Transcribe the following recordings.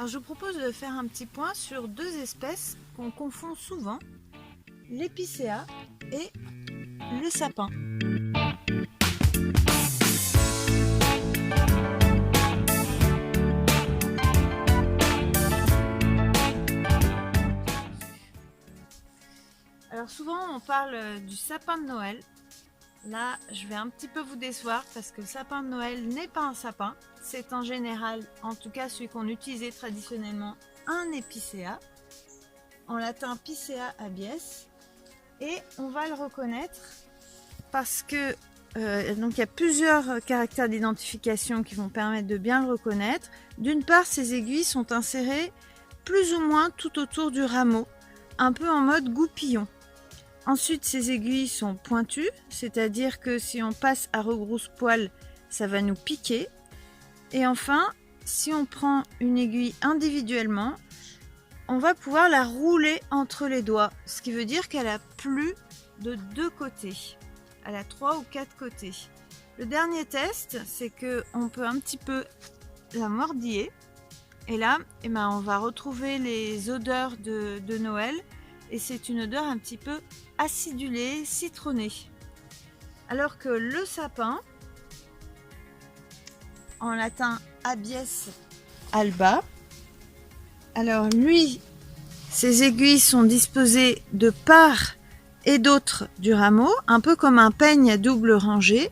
Alors je vous propose de faire un petit point sur deux espèces qu'on confond souvent, l'épicéa et le sapin. Alors souvent on parle du sapin de Noël. Là je vais un petit peu vous décevoir parce que le sapin de Noël n'est pas un sapin. C'est en général, en tout cas celui qu'on utilisait traditionnellement, un épicéa. En latin Picea abies. Et on va le reconnaître parce que donc il y a plusieurs caractères d'identification qui vont permettre de bien le reconnaître. D'une part, ces aiguilles sont insérées plus ou moins tout autour du rameau, un peu en mode goupillon. Ensuite, ces aiguilles sont pointues, c'est-à-dire que si on passe à rebrousse-poil, ça va nous piquer. Et enfin, si on prend une aiguille individuellement, on va pouvoir la rouler entre les doigts, ce qui veut dire qu'elle a plus de 2 côtés. Elle a 3 ou 4 côtés. Le dernier test, c'est qu'on peut un petit peu la mordiller. Et là, on va retrouver les odeurs de Noël. Et c'est une odeur un petit peu acidulée, citronnée. Alors que le sapin, en latin Abies alba, alors lui, ses aiguilles sont disposées de part et d'autre du rameau, un peu comme un peigne à double rangée.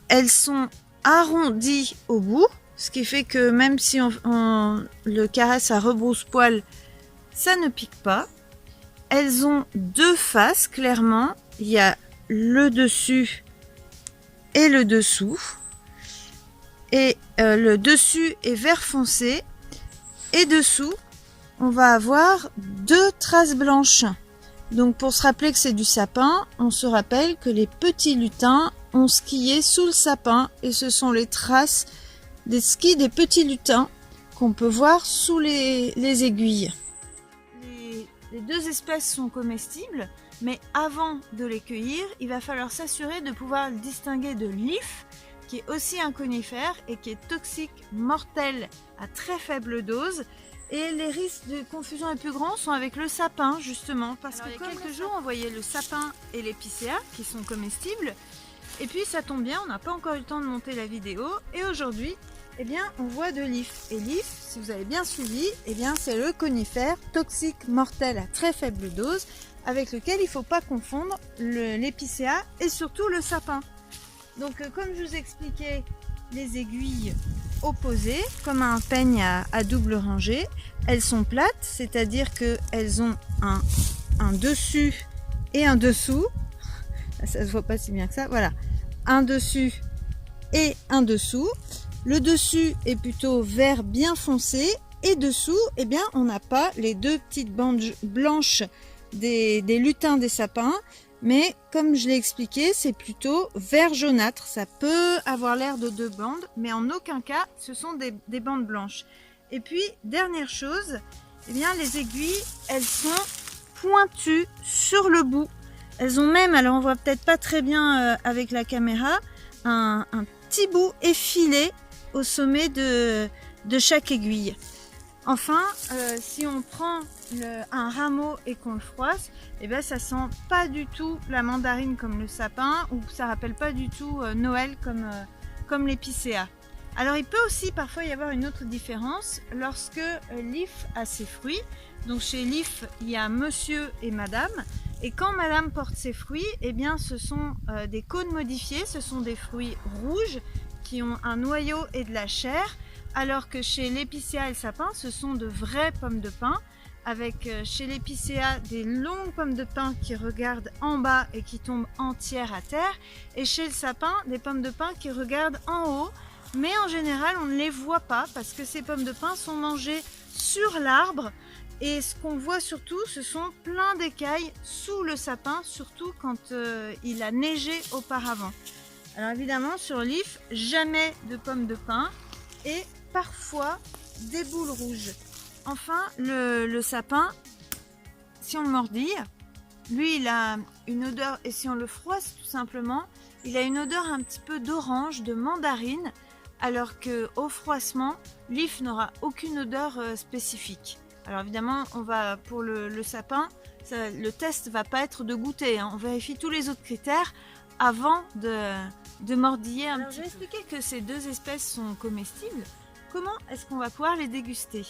Elles sont arrondies au bout, ce qui fait que même si on le caresse à rebrousse-poil, ça ne pique pas. Elles ont 2 faces, clairement. Il y a le dessus et le dessous. Et le dessus est vert foncé. Et dessous, on va avoir 2 traces blanches. Donc pour se rappeler que c'est du sapin, on se rappelle que les petits lutins ont skié sous le sapin. Et ce sont les traces des skis des petits lutins qu'on peut voir sous les aiguilles. Les 2 espèces sont comestibles, mais avant de les cueillir, il va falloir s'assurer de pouvoir le distinguer de l'if, qui est aussi un conifère et qui est toxique, mortel à très faible dose. Et les risques de confusion les plus grands sont avec le sapin, justement, parce que il y a quelques jours, on voyait le sapin et l'épicéa qui sont comestibles. Et puis ça tombe bien, on n'a pas encore eu le temps de monter la vidéo. Et aujourd'hui, eh bien, on voit de l'if. Et l'if, si vous avez bien suivi, eh bien, c'est le conifère toxique, mortel à très faible dose, avec lequel il ne faut pas confondre l'épicéa et surtout le sapin. Donc, comme je vous expliquais, les aiguilles opposées, comme un peigne à double rangée, elles sont plates, c'est-à-dire qu'elles ont un dessus et un dessous. Ça se voit pas si bien que ça. Voilà, un dessus et un dessous. Le dessus est plutôt vert bien foncé et dessous, eh bien, on n'a pas les 2 petites bandes blanches des lutins des sapins, mais comme je l'ai expliqué, c'est plutôt vert jaunâtre. Ça peut avoir l'air de 2 bandes, mais en aucun cas, ce sont des bandes blanches. Et puis, dernière chose, eh bien, les aiguilles, elles sont pointues sur le bout. Elles ont même, alors on voit peut-être pas très bien avec la caméra, un petit bout effilé au sommet de chaque aiguille. Enfin, si on prend un rameau et qu'on le froisse, eh bien, ça sent pas du tout la mandarine comme le sapin, ou ça rappelle pas du tout Noël comme l'épicéa. Alors il peut aussi parfois y avoir une autre différence lorsque l'if a ses fruits. Donc chez l'if, il y a monsieur et madame. Et quand madame porte ses fruits, eh bien ce sont des cônes modifiés, ce sont des fruits rouges qui ont un noyau et de la chair, alors que chez l'épicéa et le sapin, ce sont de vraies pommes de pin, avec chez l'épicéa des longues pommes de pin qui regardent en bas et qui tombent entières à terre, et chez le sapin, des pommes de pin qui regardent en haut, mais en général on ne les voit pas parce que ces pommes de pin sont mangées sur l'arbre. Et ce qu'on voit surtout, ce sont plein d'écailles sous le sapin, surtout quand il a neigé auparavant. Alors évidemment, sur l'if, jamais de pommes de pin et parfois des boules rouges. Enfin, le sapin, si on le mordille, lui, il a une odeur, et si on le froisse tout simplement, il a une odeur un petit peu d'orange, de mandarine, alors que au froissement, l'if n'aura aucune odeur spécifique. Alors évidemment, on va pour le sapin, le test va pas être de goûter, hein. On vérifie tous les autres critères avant de mordiller un petit peu. Je vais expliquer que ces deux espèces sont comestibles. Comment est-ce qu'on va pouvoir les déguster?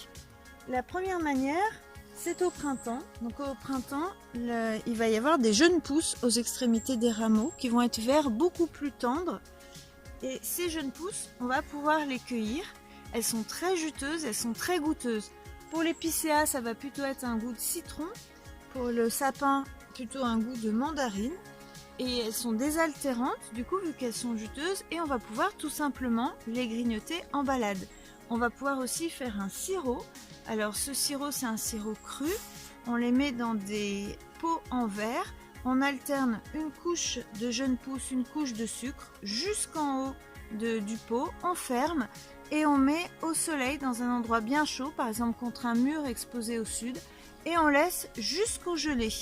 La première manière, c'est au printemps. Donc au printemps, il va y avoir des jeunes pousses aux extrémités des rameaux qui vont être verts beaucoup plus tendres. Et ces jeunes pousses, on va pouvoir les cueillir. Elles sont très juteuses, elles sont très goûteuses. Pour l'épicéa, ça va plutôt être un goût de citron. Pour le sapin, plutôt un goût de mandarine. Et elles sont désaltérantes, du coup, vu qu'elles sont juteuses. Et on va pouvoir tout simplement les grignoter en balade. On va pouvoir aussi faire un sirop. Alors ce sirop, c'est un sirop cru. On les met dans des pots en verre. On alterne une couche de jeunes pousses, une couche de sucre jusqu'en haut du pot. On ferme et on met au soleil dans un endroit bien chaud, par exemple contre un mur exposé au sud. Et on laisse jusqu'au gelé.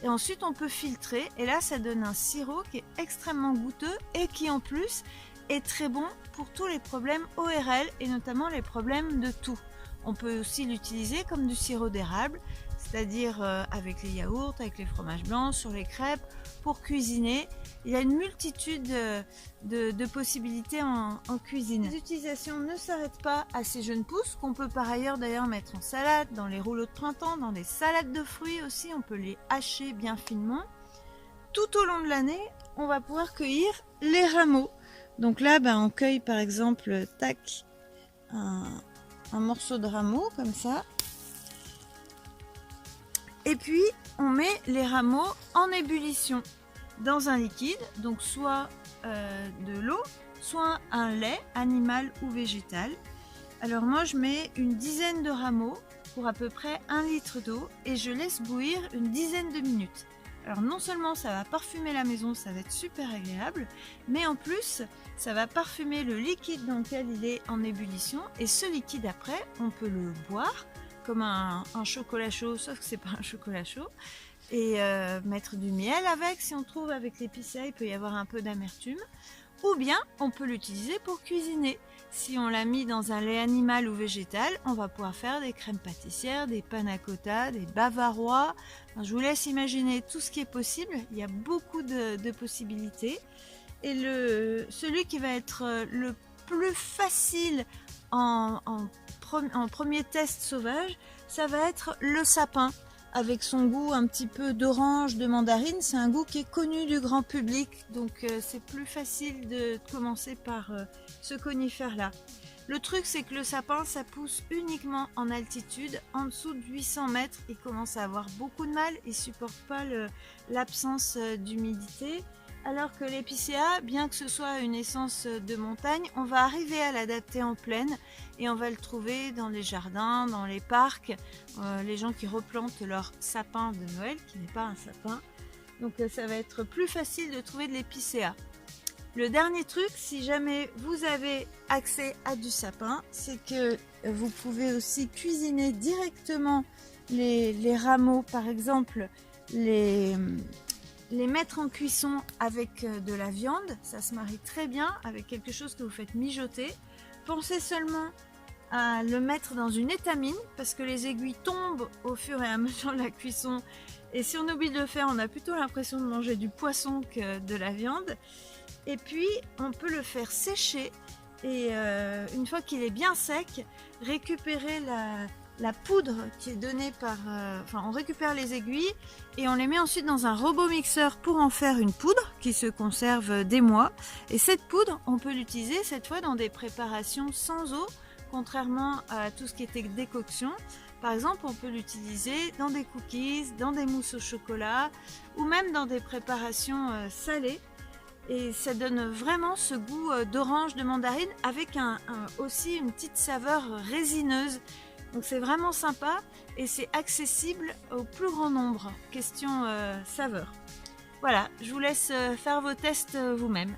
Et ensuite on peut filtrer et là ça donne un sirop qui est extrêmement goûteux et qui en plus est très bon pour tous les problèmes ORL et notamment les problèmes de toux. On peut aussi l'utiliser comme du sirop d'érable, c'est-à-dire avec les yaourts, avec les fromages blancs, sur les crêpes, pour cuisiner. Il y a une multitude de possibilités en cuisine. Les utilisations ne s'arrêtent pas à ces jeunes pousses, qu'on peut par ailleurs d'ailleurs mettre en salade, dans les rouleaux de printemps, dans des salades de fruits aussi, on peut les hacher bien finement. Tout au long de l'année, on va pouvoir cueillir les rameaux. Donc là, on cueille par exemple, tac, un morceau de rameau comme ça. Et puis, on met les rameaux en ébullition dans un liquide, donc soit de l'eau, soit un lait animal ou végétal. Alors moi, je mets une dizaine de rameaux pour à peu près 1 litre d'eau et je laisse bouillir une dizaine de minutes. Alors non seulement ça va parfumer la maison, ça va être super agréable, mais en plus ça va parfumer le liquide dans lequel il est en ébullition et ce liquide après on peut le boire comme un chocolat chaud, sauf que c'est pas un chocolat chaud, et mettre du miel avec, si on trouve avec l'épicéa il peut y avoir un peu d'amertume, ou bien on peut l'utiliser pour cuisiner. Si on l'a mis dans un lait animal ou végétal, on va pouvoir faire des crèmes pâtissières, des panna cotta, des bavarois. Enfin, je vous laisse imaginer tout ce qui est possible. Il y a beaucoup de possibilités. Et celui qui va être le plus facile en premier test sauvage, ça va être le sapin. Avec son goût un petit peu d'orange, de mandarine, c'est un goût qui est connu du grand public, donc c'est plus facile de commencer par ce conifère-là. Le truc, c'est que le sapin, ça pousse uniquement en altitude, en dessous de 800 mètres, il commence à avoir beaucoup de mal, il supporte pas l'absence d'humidité, alors que l'épicéa, bien que ce soit une essence de montagne, on va arriver à l'adapter en plaine et on va le trouver dans les jardins, dans les parcs, les gens qui replantent leur sapin de Noël, qui n'est pas un sapin. Donc ça va être plus facile de trouver de l'épicéa. Le dernier truc, si jamais vous avez accès à du sapin, c'est que vous pouvez aussi cuisiner directement les rameaux, par exemple les mettre en cuisson avec de la viande, ça se marie très bien avec quelque chose que vous faites mijoter. Pensez seulement à le mettre dans une étamine parce que les aiguilles tombent au fur et à mesure de la cuisson et si on oublie de le faire, on a plutôt l'impression de manger du poisson que de la viande. Et puis on peut le faire sécher et une fois qu'il est bien sec, récupérer la poudre qui est donnée par... on récupère les aiguilles et on les met ensuite dans un robot mixeur pour en faire une poudre qui se conserve des mois. Et cette poudre, on peut l'utiliser cette fois dans des préparations sans eau, contrairement à tout ce qui était décoction. Par exemple, on peut l'utiliser dans des cookies, dans des mousses au chocolat ou même dans des préparations salées. Et ça donne vraiment ce goût d'orange, de mandarine avec aussi une petite saveur résineuse. Donc c'est vraiment sympa et c'est accessible au plus grand nombre. Question saveur. Voilà, je vous laisse faire vos tests vous-même.